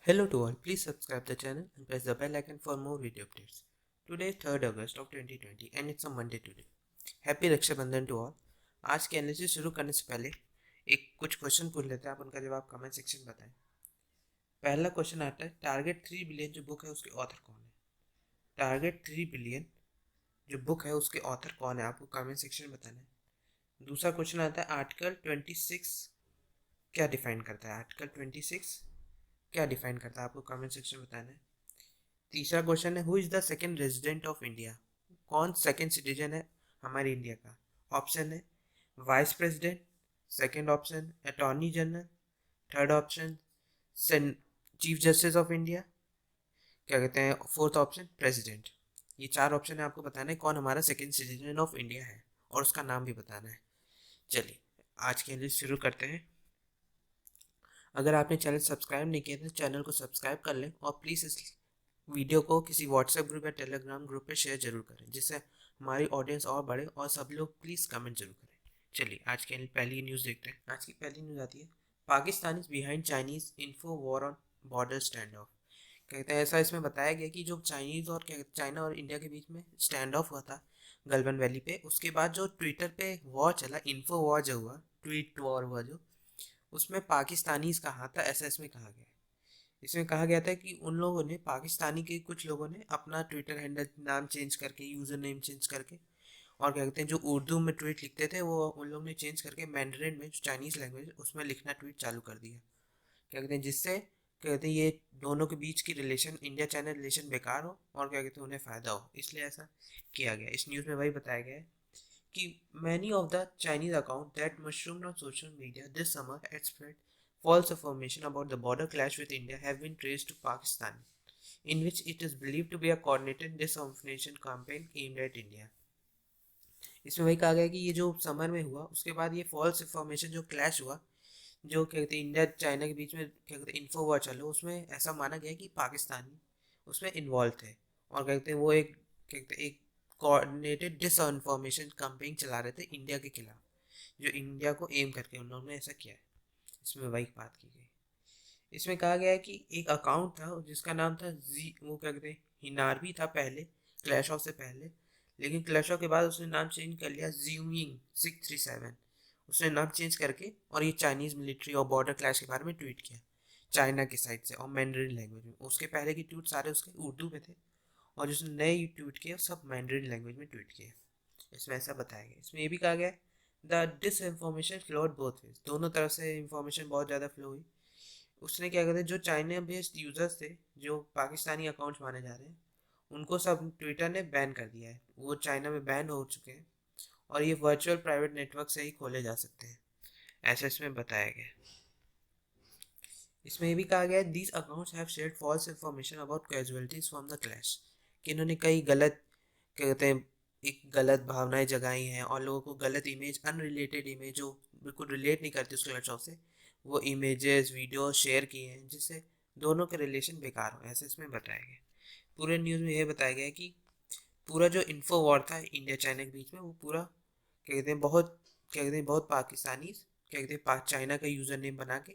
Hello to all, please subscribe the channel and press the bell icon for more video updates. Today is 3rd August of 2020 and it's a Monday today. Happy Rakshabandhan to all. आज के analysis शुरू करने से पहले कुछ question पूछ लेते हैं, आप उनका जवाब कमेंट सेक्शन में बताएं। पहला क्वेश्चन आता है, टारगेट 3 बिलियन जो बुक है उसके ऑथर कौन है? टारगेट 3 बिलियन जो बुक है उसके ऑथर कौन है, आपको कमेंट सेक्शन में बताना है। दूसरा क्वेश्चन आता है, आर्टिकल 26 क्या डिफाइन करता है? आर्टिकल 26 क्या डिफाइन करता है, आपको कमेंट सेक्शन में बताना है। तीसरा क्वेश्चन है, who is the second resident of India? कौन सेकंड सिटीजन है हमारे इंडिया का? ऑप्शन है vice president, second option attorney general, third option chief justice of India, क्या कहते हैं फोर्थ ऑप्शन प्रेसिडेंट। ये चार ऑप्शन है, आपको बताना है कौन हमारा सेकंड सिटीजन ऑफ इंडिया है और उसका नाम भी बताना है। चलिए आज के लिए शुरू करते हैं। अगर आपने चैनल सब्सक्राइब नहीं किया तो चैनल को सब्सक्राइब कर लें और प्लीज़ इस वीडियो को किसी व्हाट्सएप ग्रुप या टेलीग्राम ग्रुप पे शेयर जरूर करें, जिससे हमारी ऑडियंस और बढ़े और सब लोग प्लीज़ कमेंट जरूर करें। चलिए आज की पहली न्यूज़ देखते हैं। आज की पहली न्यूज़ आती है, Pakistan is behind Chinese info war on border stand of. कहते हैं ऐसा इसमें बताया गया कि जो चाइनीज़ और चाइना और इंडिया के बीच में स्टैंड ऑफ हुआ था गलवान वैली पे, उसके बाद जो ट्विटर पे वॉर चला, इन्फो वॉर जो हुआ, ट्वीट वॉर हुआ जो, उसमें पाकिस्तानीज का हाथ था, ऐसा इसमें कहा गया है। इसमें कहा गया था कि उन लोगों ने, पाकिस्तानी के कुछ लोगों ने अपना ट्विटर हैंडल नाम चेंज करके, यूज़र नेम चेंज करके, और क्या कहते हैं जो उर्दू में ट्वीट लिखते थे वो उन लोगों ने चेंज करके मैंडरिन में, जो चाइनीज़ लैंग्वेज, उसमें लिखना ट्वीट चालू कर दिया। क्या कहते हैं जिससे क्या कहते हैं ये दोनों के बीच की रिलेशन, इंडिया चाइना रिलेशन बेकार हो और क्या कहते हैं उन्हें फ़ायदा हो, इसलिए ऐसा किया गया। इस न्यूज़ में वही बताया गया है कि many of the Chinese accounts that mushroomed on social media this summer had spread false information about the border clash with India have been traced to Pakistan, in which it is believed to be a coordinated disinformation campaign aimed at India. इसमें वही कहा गया कि ये जो summer में हुआ उसके बाद ये फॉल्स इंफॉर्मेशन जो क्लैश हुआ, जो क्या कहते हैं इंडिया चाइना के बीच में क्या कहते हैं इन्फो हुआ चलो, उसमें ऐसा माना गया कि पाकिस्तानी उसमें इन्वॉल्व थे और क्या कहते हैं वो एक क्या कहते हैं एक कोऑर्डिनेटेड डिसइंफॉर्मेशन कैंपेन चला रहे थे इंडिया के खिलाफ, जो इंडिया को एम करके उन्होंने ऐसा किया है। इसमें वही बात की गई। इसमें कहा गया है कि एक अकाउंट था जिसका नाम था जी, वो क्या कहते हैं हिनारवी था पहले, क्लैश ऑफ से पहले, लेकिन क्लैश ऑफ के बाद उसने नाम चेंज कर लिया जिंग 637, उसने नाम चेंज करके, और ये चाइनीज़ मिलिट्री और बॉर्डर क्लैश के बारे में ट्वीट किया चाइना की साइड से और मैंडरिन लैंग्वेज में। उसके पहले के ट्वीट सारे उसके उर्दू में थे और जिसने नए ट्वीट किए सब मैंडरिन लैंग्वेज में ट्वीट किए। इसमें ऐसा बताया गया। इसमें ये भी कहा गया the disinformation flowed both ways, दोनों तरफ से इंफॉर्मेशन बहुत ज़्यादा फ्लो हुई। उसने क्या कहते हैं जो चाइना बेस्ड यूजर्स थे, जो पाकिस्तानी अकाउंट्स माने जा रहे हैं, उनको सब ट्विटर ने बैन कर दिया है, वो चाइना में बैन हो चुके हैं और ये वर्चुअल प्राइवेट नेटवर्क से ही खोले जा सकते हैं, ऐसा इसमें बताया गया। इसमें ये भी कहा गया है these accounts have shared false information about casualties from the clash, कि इन्होंने कई गलत क्या कहते हैं एक गलत भावनाएं जगाई हैं और लोगों को गलत इमेज, अनरिलेटेड इमेज जो बिल्कुल रिलेट नहीं करती उस क्लैश ऑफ से, वो इमेजेस वीडियो शेयर किए हैं जिससे दोनों के रिलेशन बेकार हो, ऐसे इसमें बताया गया। पूरे न्यूज़ में यह बताया गया कि पूरा जो इन्फो वॉर था इंडिया चाइना के बीच में, वो पूरा क्या कहते हैं बहुत क्या कहते हैं बहुत पाकिस्तानी क्या कहते हैं चाइना का यूज़र नेम बना के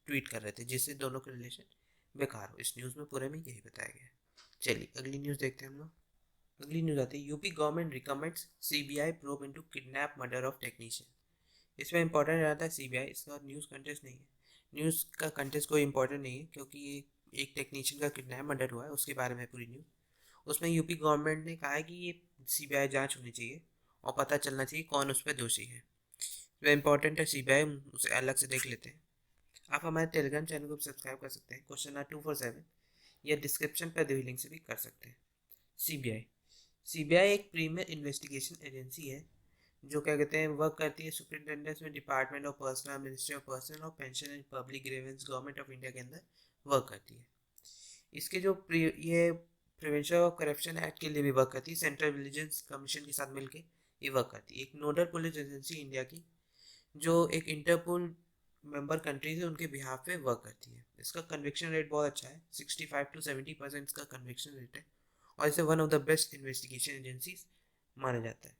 ट्वीट कर रहे थे जिससे दोनों के रिलेशन बेकार हो। इस न्यूज़ में पूरे में यही बताया गया। चलिए अगली न्यूज़ देखते हैं हम लोग। अगली न्यूज़ आती है, UP government recommends CBI probe into kidnap murder of technician. इसमें इंपॉर्टेंट रहता है सीबीआई, इसका न्यूज़ कंटेस्ट नहीं है। न्यूज़ का कंटेस्ट कोई इंपॉर्टेंट नहीं है क्योंकि ये एक टेक्नीशियन का किडनैप मर्डर हुआ है, उसके बारे में पूरी न्यूज़। उसमें यूपी गवर्नमेंट ने कहा है कि ये सीबीआई जांच होनी चाहिए और पता चलना चाहिए कौन उस पर दोषी है। तो इंपॉर्टेंट है सीबीआई, उसे अलग से देख लेते हैं। आप हमारे टेलीग्राम चैनल को सब्सक्राइब कर सकते हैं, क्वेश्चन 247, या डिस्क्रिप्शन पर दी हुई लिंक से भी कर सकते हैं। सीबीआई सीबीआई एक प्रीमियर इन्वेस्टिगेशन एजेंसी है जो क्या कहते हैं वर्क करती है सुपरिटेंडेंस में department of personnel, ministry of personnel और pension and public grievances, government of India के अंदर वर्क करती है। इसके जो ये प्रिवेंशन ऑफ करप्शन एक्ट के लिए भी वर्क करती है, सेंट्रल विजिलेंस कमीशन के साथ मिलकर ये वर्क करती है। एक नोडल पुलिस एजेंसी इंडिया की, जो एक इंटरपोल मेंबर कंट्रीज है उनके बिहाफ पे वर्क करती है। इसका कन्विक्शन रेट बहुत अच्छा है, 65 to 70% इसका कन्विक्शन रेट है और इसे one of the best investigation agencies माना जाता है।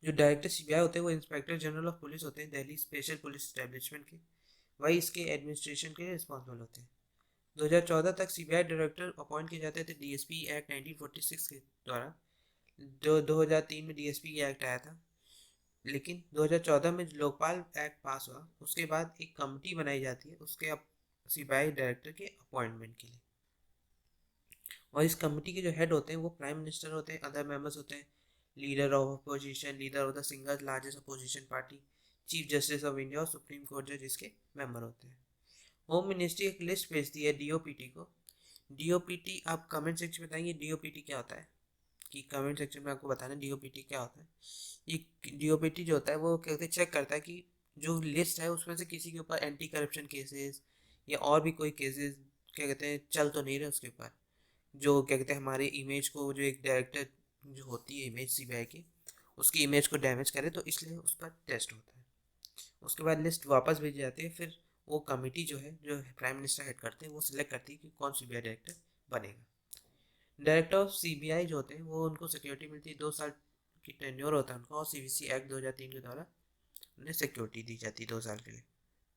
जो डायरेक्टर सीबीआई होते हैं वो इंस्पेक्टर जनरल ऑफ पुलिस होते हैं दिल्ली स्पेशल पुलिस एस्टेब्लिशमेंट के, वही इसके एडमिनिस्ट्रेशन के लिए रिस्पॉन्सिबल होते हैं। 2014 तक सीबीआई डायरेक्टर अपॉइंट किए जाते थे डीएसपी एक्ट 1946 के द्वारा। 2003 में डीएसपी एक्ट आया था, लेकिन 2014 में लोकपाल एक्ट पास हुआ, उसके बाद एक कमेटी बनाई जाती है उसके सीबीआई डायरेक्टर के अपॉइंटमेंट के लिए। और इस कमेटी के जो हेड होते हैं वो प्राइम मिनिस्टर होते हैं, अदर मेंबर्स होते हैं leader of opposition, leader of the single largest opposition party, chief justice of India और सुप्रीम कोर्ट जज इसके मेंबर होते हैं। होम मिनिस्ट्री एक लिस्ट भेजती है डीओपीटी को। डीओपीटी आप कमेंट सेक्शन में बताएंगे डीओपीटी क्या होता है, कि कमेंट सेक्शन में आपको बताना डीओपीटी क्या होता है। ये डीओपीटी जो होता है वो क्या कहते हैं चेक करता है कि जो लिस्ट है उसमें से किसी के ऊपर एंटी करप्शन केसेस या और भी कोई केसेस क्या कहते हैं चल तो नहीं रहे उसके ऊपर, जो क्या कहते हैं हमारी इमेज को, जो एक डायरेक्टर जो होती है इमेज सीबीआई की, उसकी इमेज को डैमेज करे, तो इसलिए उस पर टेस्ट होता है। उसके बाद लिस्ट वापस भेजी जाती है, फिर वो कमेटी जो है जो प्राइम मिनिस्टर हेड करते हैं वो सिलेक्ट करती है कि कौन सीबीआई डायरेक्टर बनेगा। डायरेक्टर ऑफ सीबीआई जो होते हैं वो उनको सिक्योरिटी मिलती है, 2 साल की टेन्योर होता है उनका, और सीवीसी एक्ट 2003 के द्वारा उन्हें सिक्योरिटी दी जाती है 2 साल के लिए।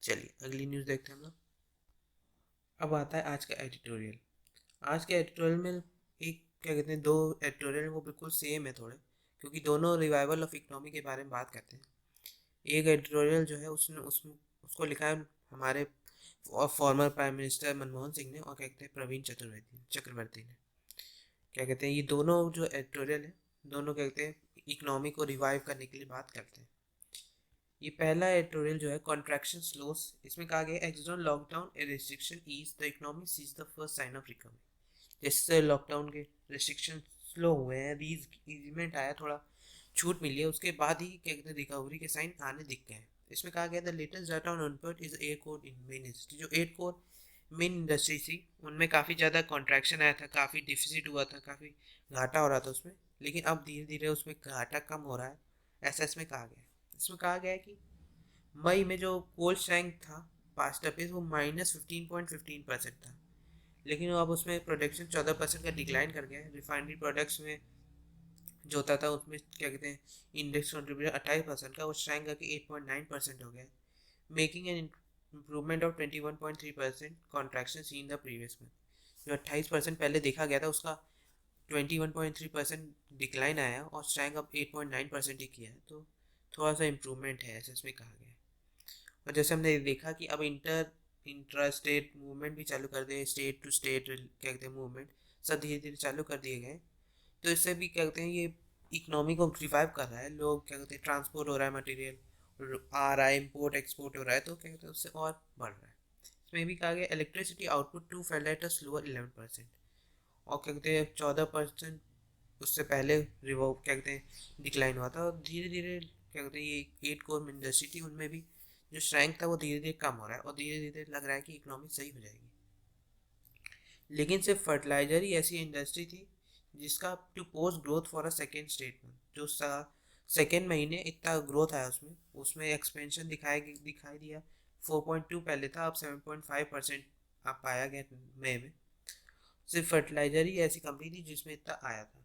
चलिए अगली न्यूज़ देखते हैं हम लोग। अब आता है आज का एडिटोरियल। आज के एडिटोरियल में एक क्या कहते हैं दो एडिटोरियल हैं, वो बिल्कुल सेम है थोड़े, क्योंकि दोनों रिवाइवल ऑफ इकोनॉमी के बारे में बात करते हैं। एक एडिटोरियल जो है उसने उसको लिखा है हमारे former prime minister Manmohan Singh ने, और क्या कहते हैं प्रवीण चक्रवर्ती ने। क्या कहते हैं ये दोनों जो एडिटोरियल है, दोनों क्या कहते हैं इकोनॉमी को रिवाइव करने के लिए बात करते हैं। ये पहला एडिटोरियल जो है कॉन्ट्रैक्शन स्लोस, इसमें कहा गया external lockdown a restriction ease the economy sees the first sign of recovery. जैसे लॉकडाउन के रिस्ट्रिक्शन स्लो हुए हैं, रीजमेंट आया, थोड़ा छूट मिली है, उसके बाद ही क्या कहते हैं रिकवरी के साइन आने दिख गए हैं। इसमें कहा गया the latest data on input is 8 core in main industry. जो 8 कोर मेन इंडस्ट्री थी उनमें काफ़ी ज़्यादा कॉन्ट्रैक्शन आया था, काफ़ी डिफिसिट हुआ था, काफ़ी घाटा हो रहा था उसमें, लेकिन अब धीरे धीरे उसमें घाटा कम हो रहा है, ऐसा इसमें कहा गया है। इसमें कहा गया है कि मई में जो कोल्ड स्ट्रेंथ था पास्ट पेज वो -15.15% था, लेकिन अब उसमें प्रोडक्शन 14% का डिक्लाइन कर गया है। रिफाइनरी प्रोडक्ट्स में जो होता था उसमें क्या कहते हैं इंडेक्स कंट्रीब्यूशन 28% का, वो श्रैंक करके 8.9% हो गया है, making an improvement of 21.3% contraction seen in the previous month. जो 28% पहले देखा गया था उसका 21.3% डिक्लाइन आया, और श्रैंक अब 8.9% ही किया है, तो थोड़ा सा इम्प्रूवमेंट है ऐसा इसमें कहा गया है। और जैसे हमने देखा कि अब इंट्रा स्टेट मूवमेंट भी चालू कर दिए, स्टेट टू स्टेट क्या कहते हैं मूवमेंट सब धीरे धीरे चालू कर दिए गए, तो इससे भी क्या कहते हैं ये इकोनॉमी को रिवाइव कर रहा है। लोग क्या कहते हैं ट्रांसपोर्ट हो रहा है, मटेरियल आ रहा है, इम्पोर्ट एक्सपोर्ट हो रहा है, तो क्या कहते हैं उससे और बढ़ रहा है। इसमें भी कहा गया electricity output to fell at a slower 11%, और क्या कहते हैं 14% उससे पहले रिवो क्या कहते हैं डिक्लाइन हुआ था, और धीरे धीरे क्या कहते हैं ये 8 कोर इंडस्ट्री थी उनमें भी जो श्रैंक था वो धीरे धीरे कम हो रहा है, और धीरे धीरे लग रहा है कि इकोनॉमी सही हो जाएगी। लेकिन सिर्फ फर्टिलाइजर ही ऐसी इंडस्ट्री थी जिसका to post growth for a second statement, जो सेकेंड महीने इतना ग्रोथ आया उसमें उसमें एक्सपेंशन दिखाई दिया। 4.2 पहले था, अब 7.5% आप पाया गया मई में। सिर्फ फर्टिलाइजर ही ऐसी कंपनी थी जिसमें इतना आया था।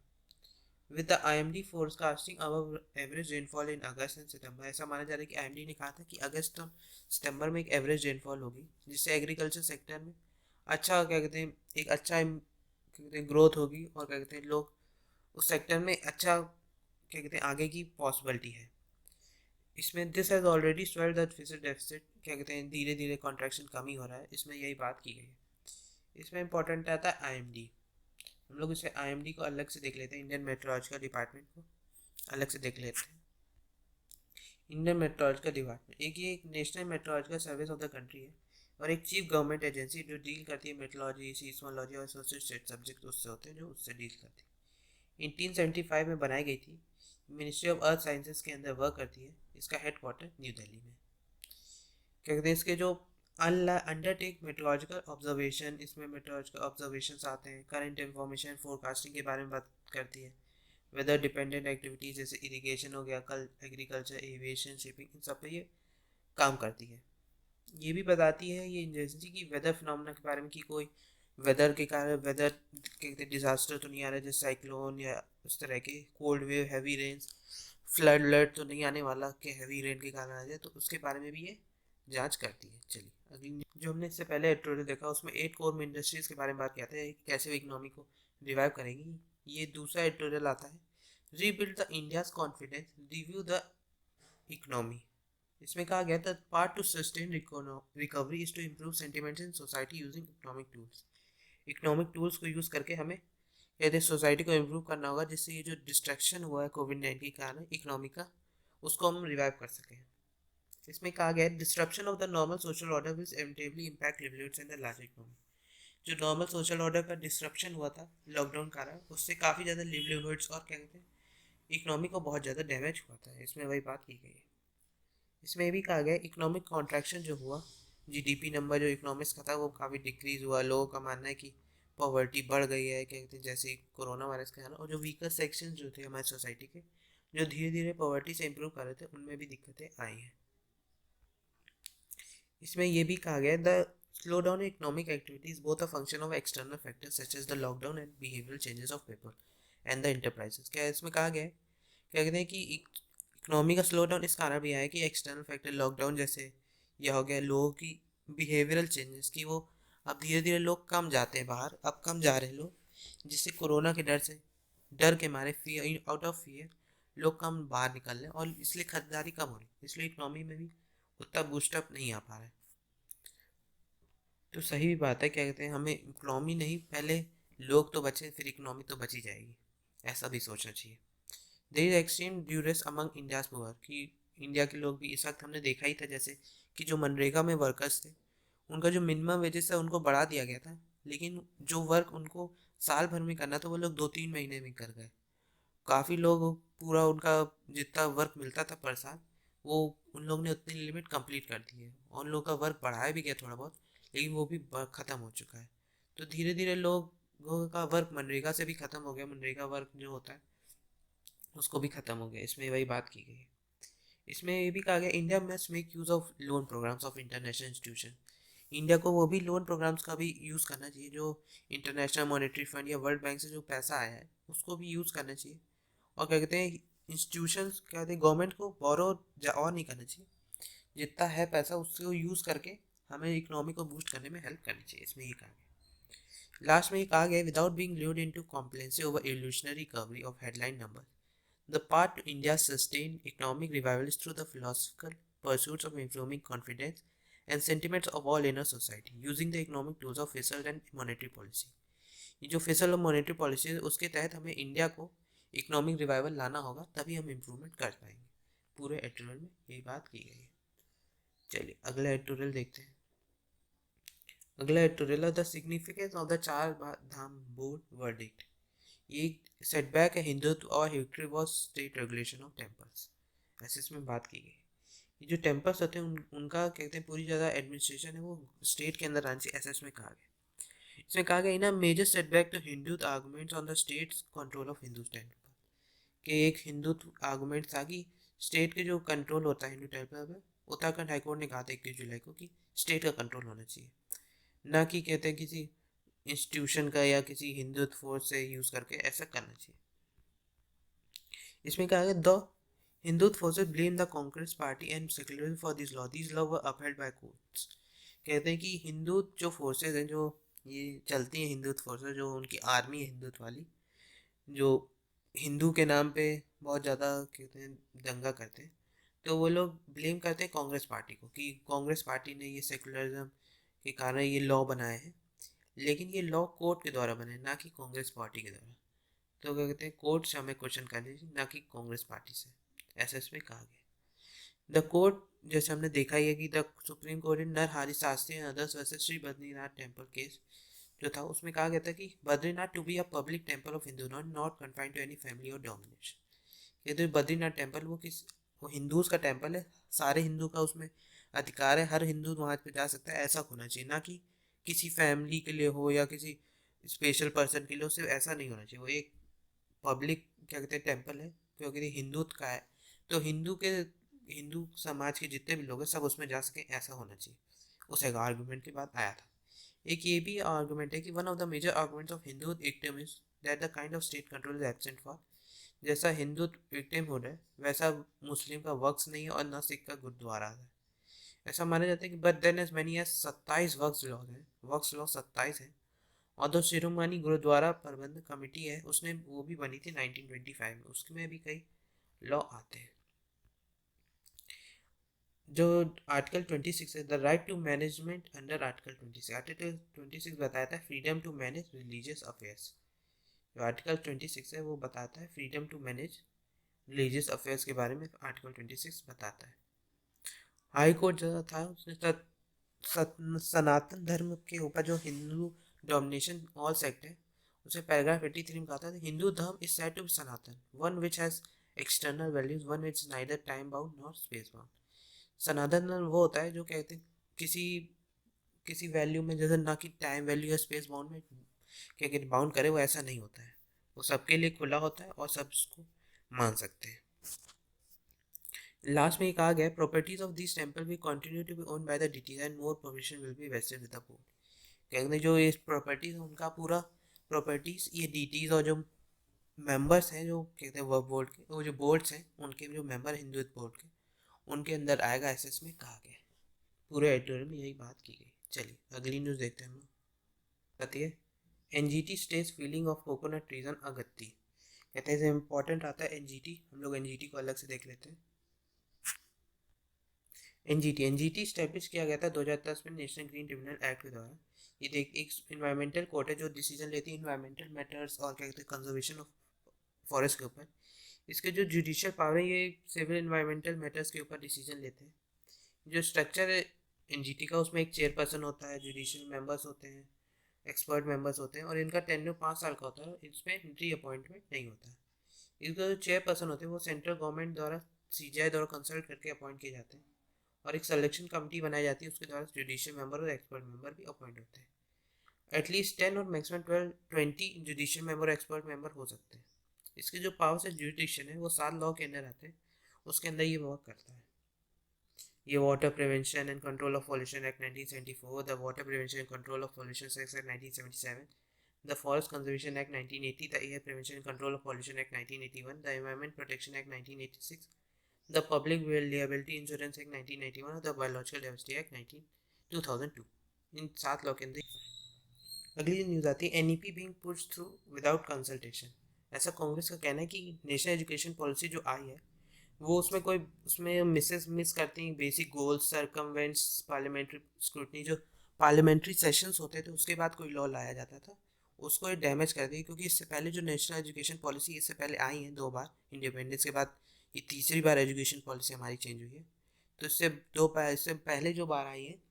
विद द IMD फोरकास्टिंग अब average rainfall in August and September, ऐसा माना जा रहा है कि IMD ने कहा था कि अगस्त और सितंबर में एक एवरेज रेनफॉल होगी, जिससे एग्रीकल्चर सेक्टर में अच्छा क्या कहते हैं एक अच्छा क्या कहते हैं ग्रोथ होगी, और क्या कहते हैं लोग उस सेक्टर में अच्छा क्या कहते हैं आगे की पॉसिबिलिटी है। इसमें this has already swelled the physical deficit, क्या कहते हैं धीरे धीरे कॉन्ट्रैक्शन कम ही हो रहा है, इसमें यही बात की गई है। इसमें इंपॉर्टेंट आता है IMD। हम लोग इसे IMD को अलग से देख लेते हैं, इंडियन मेट्रोलॉजिकल डिपार्टमेंट को अलग से देख लेते हैं। इंडियन मेट्रोलॉजिकल डिपार्टमेंट एक national meteorological service of the country है, और एक चीफ गवर्नमेंट एजेंसी जो डील करती है मेट्रोलॉजी, सीस्मोलॉजी और एसोसिएटेड सब्जेक्ट उससे होते हैं जो उससे डील करती है। 1875 में बनाई गई थी, मिनिस्ट्री ऑफ अर्थ साइंसेज के अंदर वर्क करती है, इसका हेडक्वार्टर न्यू दिल्ली में। क्या कहते हैं इसके जो अंडरटेक मेट्रोलॉजिकल ऑब्जर्वेशन, इसमें मेट्रोलॉजिकल ऑब्जर्वेशन आते हैं, करंट इंफॉर्मेशन फोरकास्टिंग के बारे में बात करती है, वेदर डिपेंडेंट एक्टिविटीज़ जैसे इरिगेशन हो गया, कल एग्रीकल्चर, एविएशन, शिपिंग, इन सब पे ये काम करती है। ये भी बताती है ये एजेंसी की वेदर फिनोमेना के बारे में कि कोई वेदर के कारण वेदर के डिजास्टर तो नहीं आ रहा है, जैसे साइक्लोन या उस तरह के cold wave, heavy rains, flood तो नहीं आने वाला कि हैवी रेन के कारण आ जाए, तो उसके बारे में भी ये जांच करती है। चलिए जो हमने इससे पहले एडिटोरियल देखा उसमें 8 कोर इंडस्ट्रीज के बारे में बात किया था, कैसे वो इकोनॉमी को रिवाइव करेंगी। ये दूसरा एडिटोरियल आता है, rebuild the India's confidence, review the economy. इसमें कहा गया था part to sustain recovery is to improve sentiments in society using economic tools. Economic tools को यूज़ करके हमें कहते हैं सोसाइटी को इम्प्रूव करना होगा, जिससे ये जो डिस्ट्रक्शन हुआ है कोविड-19 के कारण इकोनॉमी का, उसको हम रिवाइव कर सकें। इसमें कहा गया है disruption of the normal social order will inevitably impact livelihoods and the large economy. जो नॉर्मल सोशल ऑर्डर का डिस्ट्रप्शन हुआ था लॉकडाउन के कारण, उससे काफ़ी ज़्यादा लिवलीहुड्स और क्या कहते हैं इकोनॉमी को बहुत ज़्यादा डैमेज हुआ था। इसमें वही बात की गई है। इसमें ये भी कहा गया इकोनॉमिक कॉन्ट्रैक्शन जो हुआ, जीडीपी नंबर जो इकोनॉमिक्स का था वो काफ़ी डिक्रीज हुआ। लोगों का मानना है कि पॉवर्टी बढ़ गई है, क्या कहते हैं जैसे कोरोना वायरस के कारण, और जो वीकर सेक्शन जो थे हमारी सोसाइटी के, जो धीरे धीरे पॉवर्टी से इम्प्रूव कर रहे थे, उनमें भी दिक्कतें आई हैं। इसमें यह भी कहा गया the slow down economic activities both a function of external factors such as the lockdown and behavioural changes of people and the enterprises. क्या इसमें कहा गया है, क्या कहते हैं कि इकोनॉमी का स्लो डाउन इस कारण भी आया कि एक्सटर्नल फैक्टर लॉकडाउन जैसे यह हो गया, लोगों की बिहेवियरल चेंजेस की, वो अब धीरे धीरे लोग कम जाते हैं बाहर, अब कम जा रहे हैं लोग, जिससे कोरोना के डर से, डर के मारे, फियर, आउट ऑफ फियर लोग कम बाहर निकल रहे हैं और इसलिए खरीदारी कम हो रही है, इसलिए इकोनॉमी में भी उतना बूस्टअप नहीं आ पा रहा है। तो सही भी बात है, क्या कहते हैं हमें इकोनॉमी नहीं, पहले लोग तो बचे फिर इकोनॉमी तो बची जाएगी, ऐसा भी सोचना चाहिए। There is extreme duress among India's poor, कि इंडिया के लोग भी इस वक्त हमने देखा ही था, जैसे कि जो मनरेगा में वर्कर्स थे उनका जो मिनिमम वेजेस था उनको बढ़ा दिया गया था, लेकिन जो वर्क उनको साल भर में करना था वो लोग 2-3 महीने में कर गए। काफ़ी लोग पूरा उनका जितना वर्क मिलता था पर साल, वो उन लोगों ने उतनी लिमिट कंप्लीट कर दी है, और उन लोगों का वर्क बढ़ाया भी गया थोड़ा बहुत, लेकिन वो भी ख़त्म हो चुका है। तो धीरे धीरे लोगों का वर्क मनरेगा से भी ख़त्म हो गया, मनरेगा वर्क जो होता है उसको भी ख़त्म हो गया। इसमें वही बात की गई है। इसमें ये भी कहा गया India must make use of loan programmes of international institution. India को वो भी लोन प्रोग्राम्स का भी यूज़ करना चाहिए, जो इंटरनेशनल मॉनेटरी फंड या वर्ल्ड बैंक से जो पैसा आया है उसको भी यूज़ करना चाहिए। और क्या कहते हैं इंस्टीट्यूशंस, क्या कहते हैं गवर्नमेंट को बोरो और नहीं करना चाहिए, जितना है पैसा उसको यूज़ करके हमें इकोनॉमी को बूस्ट करने में हेल्प करनी चाहिए। इसमें ये कहा गया। लास्ट में ये कहा गया without being lulled into complacency over illusionary recovery of headline number, the path to India's sustained economic revival is through the philosophical pursuits of improving confidence and sentiments of all in a society, using the economic tools of fiscal and monetary policy. ये जो फिसल और monetary policy है उसके तहत हमें India को economic revival लाना होगा, तभी हम इम्प्रूवमेंट कर पाएंगे। पूरे एडिटोरियल में यही बात की गई है। चलिए अगला एडिटोरियल देखते हैं। अगला एडिटोरियल है द सिग्निफिकेंस ऑफ द चार धाम बोर्ड वर्डिक्ट। ये सेटबैक है हिंदुत्व और history was state regulation of temples, ऐसे इसमें बात की गई। ये जो टेम्पल्स होते हैं उनका कहते हैं पूरी ज़्यादा एडमिनिस्ट्रेशन है वो स्टेट के अंदर आनी चाहिए, ऐसा इसमें कहा गया। इसमें कहा गया in a major setback to Hindutva arguments on the state's control of Hindu temple, कि एक हिंदुत्व आर्गूमेंट था कि स्टेट के जो कंट्रोल होता है हिंदू टेम्पल पर, उत्तराखंड हाईकोर्ट ने कहा था 21 जुलाई को कि स्टेट का कंट्रोल होना चाहिए, ना कि कहते हैं किसी इंस्टीट्यूशन का या किसी हिंदुत्व फोर्स से यूज़ करके ऐसा करना चाहिए। इसमें कहा गया the Hindutva forces blame the Congress party and secularism for this law were upheld by courts. कहते हैं कि हिंदू जो फोर्सेज हैं, जो ये चलती हैं हिंदुत्व फोर्सेज, जो उनकी आर्मी है हिंदुत्व वाली, जो हिंदू के नाम पे बहुत ज़्यादा कहते हैं दंगा करते हैं, तो वो लोग ब्लेम करते हैं कांग्रेस पार्टी को कि कांग्रेस पार्टी ने ये सेकुलरिज्म के कारण ये लॉ बनाए हैं, लेकिन ये लॉ कोर्ट के द्वारा बने, ना कि कांग्रेस पार्टी के द्वारा। तो क्या कहते हैं कोर्ट से हमें क्वेश्चन करने चाहिए, ना कि कांग्रेस पार्टी से, ऐसा इसमें कहा गया। द कोर्ट, जैसे हमने देखा ही है कि the supreme court in Narhari Shastri and others versus Shri Badrinath temple case जो था, उसमें कहा गया था कि Badrinath to be a public temple of Hindu not confined to any family or domination. ये तो बद्रीनाथ टेम्पल वो हिंदूज का टेम्पल है, सारे हिंदू का उसमें अधिकार है, हर हिंदू वहाँ पे जा सकता है, ऐसा होना चाहिए, ना कि किसी फैमिली के लिए हो या किसी स्पेशल पर्सन के लिए, उससे ऐसा नहीं होना चाहिए। वो एक पब्लिक क्या कहते हैं टेम्पल है, क्योंकि हिंदुत्व का है, तो हिंदू समाज के जितने भी लोग हैं सब उसमें जा सकें, ऐसा होना चाहिए। उस एक आर्गूमेंट के बाद आया था। एक ये भी आर्गूमेंट है कि one of the major arguments of Hindu victim is that the kind of state control is absent for, जैसा हिंदू विक्टिमहुड है वैसा मुस्लिम का वक्स नहीं है और ना सिख का गुरुद्वारा है। ऐसा माना जाता है कि but then as many as 27 waqf laws हैं, वक्फ लॉ 27 है। और जो शिरोमणि गुरुद्वारा प्रबंध कमेटी है उसने वो भी बनी थी 1925 में, उसमें भी कई लॉ आते हैं। जो आर्टिकल 26 है, the right to management under article 26, article 26 बताता है freedom to manage religious affairs. जो आर्टिकल 26 है वो बताता है freedom to manage religious affairs के बारे में, आर्टिकल 26 बताता है। हाई कोर्ट जो था उसने सनातन धर्म के ऊपर जो हिंदू डोमिनेशन ऑल सेक्ट है उसे पैराग्राफ 83 में कहा था, Hindu dharma is said to be sanatan, one which has external values, one which neither time bound nor space bound. Sanatan Dharma वो होता है जो कहते हैं किसी किसी वैल्यू में, जैसे ना कि टाइम वैल्यू या स्पेस बाउंड में क्या कहते बाउंड करे, वो ऐसा नहीं होता है। वो सबके लिए खुला होता है और सब उसको मान सकते हैं। लास्ट में ये कहा गया प्रॉपर्टीज ऑफ दिस टेम्पल भी continue to be owned by the deities and more provision will be vested with the board. कहते हैं जो ये प्रॉपर्टीज उनका पूरा प्रॉपर्टीज ये डीटीज और जो मेंबर्स हैं जो कहते हैं वर्क बोर्ड के, वो जो बोर्ड्स हैं उनके जो मेंबर हिंदू बोर्ड के, उनके अंदर आएगा, ऐसे इसमें कहा गया। पूरे एडिटोरियल में यही बात की गई। चलिए अगली न्यूज़ देखते हैं हम लोग। कहती है NGT stays felling of coconut region Agatti. कहते हैं इंपॉर्टेंट आता है एनजीटी, हम लोग एनजीटी को अलग से देख लेते हैं। एनजीटी स्टैब्लिश किया गया था 2010 में नेशनल ग्रीन ट्रिब्यूनल एक्ट के द्वारा। ये देख एक इन्वायरमेंटल कोर्ट है जो डिसीजन लेती है इन्वायरमेंटल मैटर्स और क्या कहते हैं कंजर्वेशन ऑफ फॉरेस्ट के ऊपर। इसके जो जुडिशियल पावर है ये सिविल इन्वायरमेंटल मैटर्स के ऊपर डिसीजन लेते हैं। जो स्ट्रक्चर है एनजीटी का उसमें एक चेयरपर्सन होता है, जुडिशियल मेंबर्स होते हैं, एक्सपर्ट मेंबर्स होते हैं और इनका टेन्योर 5 साल का होता है। इसमें री अपॉइंटमेंट नहीं होता है। इनका जो चेयरपर्सन होते हैं वो सेंट्रल गवर्नमेंट द्वारा सीजीआई द्वारा कंसल्ट करके अपॉइंट किए जाते हैं और एक सिलेक्शन कमेटी बनाई जाती है, उसके द्वारा जुडिशियल मेंबर और एक्सपर्ट मेंबर भी अपॉइंट होते हैं। एटलीस्ट 10 और मैक्सिमम 20 जुडिशियल मेंबर और एक्सपर्ट मेंबर हो सकते हैं। इसके जो पावर्स है जुडिक्शन है वो 7 लॉ के अंदर आते हैं, उसके अंदर ये वर्क करता है। ये water prevention and control of pollution act 1974, the water prevention and control of pollution act 1977, the forest conservation act 1980, the air prevention and control of pollution act 1981, the environment protection act 1986, the public liability insurance act 1991 और the biological diversity act 2002। In 7 law के अंदर। अगली news आती है NEP being pushed through without consultation. ऐसा कांग्रेस का कहना है कि नेशनल एजुकेशन पॉलिसी जो आई है वो उसमें मिस करती हैं बेसिक गोल्स, सरकमवेंट्स पार्लियामेंट्री स्क्रूटनी। जो पार्लियामेंट्री सेशंस होते थे उसके बाद कोई लॉ लाया जाता था उसको ये डैमेज कर दी, क्योंकि इससे पहले जो नेशनल एजुकेशन पॉलिसी इससे पहले आई है 2 बार इंडिपेंडेंस के बाद, ये तीसरी बार एजुकेशन पॉलिसी हमारी चेंज हुई है। तो इससे पहले जो बार आई है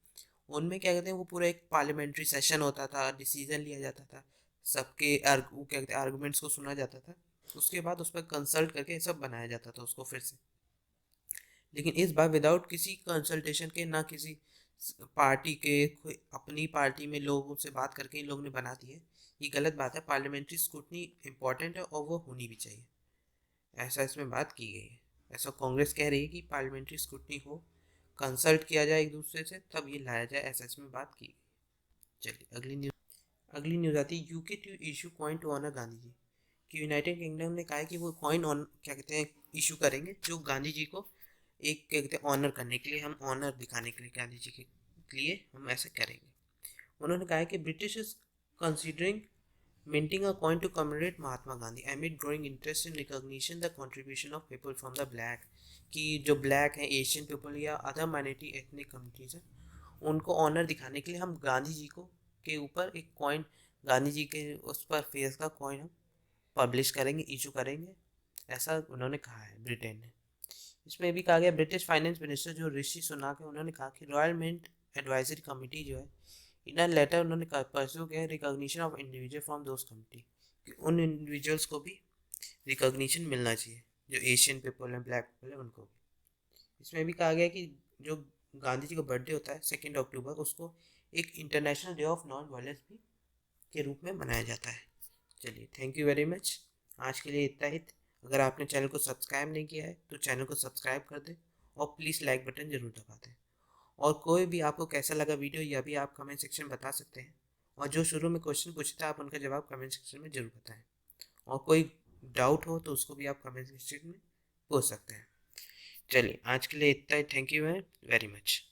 उनमें क्या कहते हैं वो पूरा एक पार्लियामेंट्री सेशन होता था, डिसीजन लिया जाता था, सबके वो क्या कहते हैं आर्गूमेंट्स को सुना जाता था, उसके बाद उस पर कंसल्ट करके सब बनाया जाता था उसको फिर से। लेकिन इस बार विदाउट किसी कंसल्टेशन के, ना किसी पार्टी के, कोई अपनी पार्टी में लोगों से बात करके इन लोगों ने बना दी है। ये गलत बात है। पार्लियामेंट्री स्क्रूटनी इंपॉर्टेंट है और वो होनी भी चाहिए, ऐसा इसमें बात की गई है। ऐसा कांग्रेस कह रही है कि पार्लियामेंट्री स्क्रूटनी हो, कंसल्ट किया जाए एक दूसरे से तब ये लाया जाए, ऐसा इसमें बात की गई। चलिए अगली न्यूज़ आती है UK to issue coin to honour Gandhi ji. कि यूनाइटेड किंगडम ने कहा है कि वो कॉइन ऑन क्या कहते हैं इशू करेंगे जो गांधी जी को एक क्या कहते हैं ऑनर करने के लिए, हम ऑनर दिखाने के लिए गांधी जी के लिए हम ऐसा करेंगे। उन्होंने कहा है कि British is considering minting a coin to commemorate Mahatma Gandhi amid growing interest in recognition the contribution of people from the black। कि जो ब्लैक हैं, एशियन पीपल या अदर माइनॉरिटी एथनिक कम्युनिटीज़ हैं, उनको ऑनर दिखाने के लिए हम गांधी जी को के ऊपर एक कॉइन, गांधी जी के उस पर फेस का कॉइन हम पब्लिश करेंगे, इशू करेंगे, ऐसा उन्होंने कहा है ब्रिटेन ने। इसमें भी कहा गया ब्रिटिश फाइनेंस मिनिस्टर जो ऋषि सुनाक है उन्होंने कहा कि रॉयल मिंट एडवाइजरी कमेटी जो है इन अ लेटर उन्होंने परस्यू किया recognition of individual from those committee, कि उन इंडिविजुअल्स को भी रिकॉग्निशन मिलना चाहिए जो एशियन पीपल हैं, ब्लैक पीपल हैं, उनको भी। इसमें भी कहा गया कि जो गांधी जी का बर्थडे होता है 2 अक्टूबर, उसको एक international day of non violence भी के रूप में मनाया जाता है। चलिए थैंक यू वेरी मच, आज के लिए इतना ही। अगर आपने चैनल को सब्सक्राइब नहीं किया है तो चैनल को सब्सक्राइब कर दें और प्लीज़ लाइक बटन ज़रूर दबा दें। और कोई भी आपको कैसा लगा वीडियो यह भी आप कमेंट सेक्शन में बता सकते हैं, और जो शुरू में क्वेश्चन पूछे थे आप उनका जवाब कमेंट सेक्शन में ज़रूर बताएं, और कोई डाउट हो तो उसको भी आप कमेंट सेक्शन में पूछ सकते हैं। चलिए आज के लिए इतना ही, थैंक यू वेरी मच।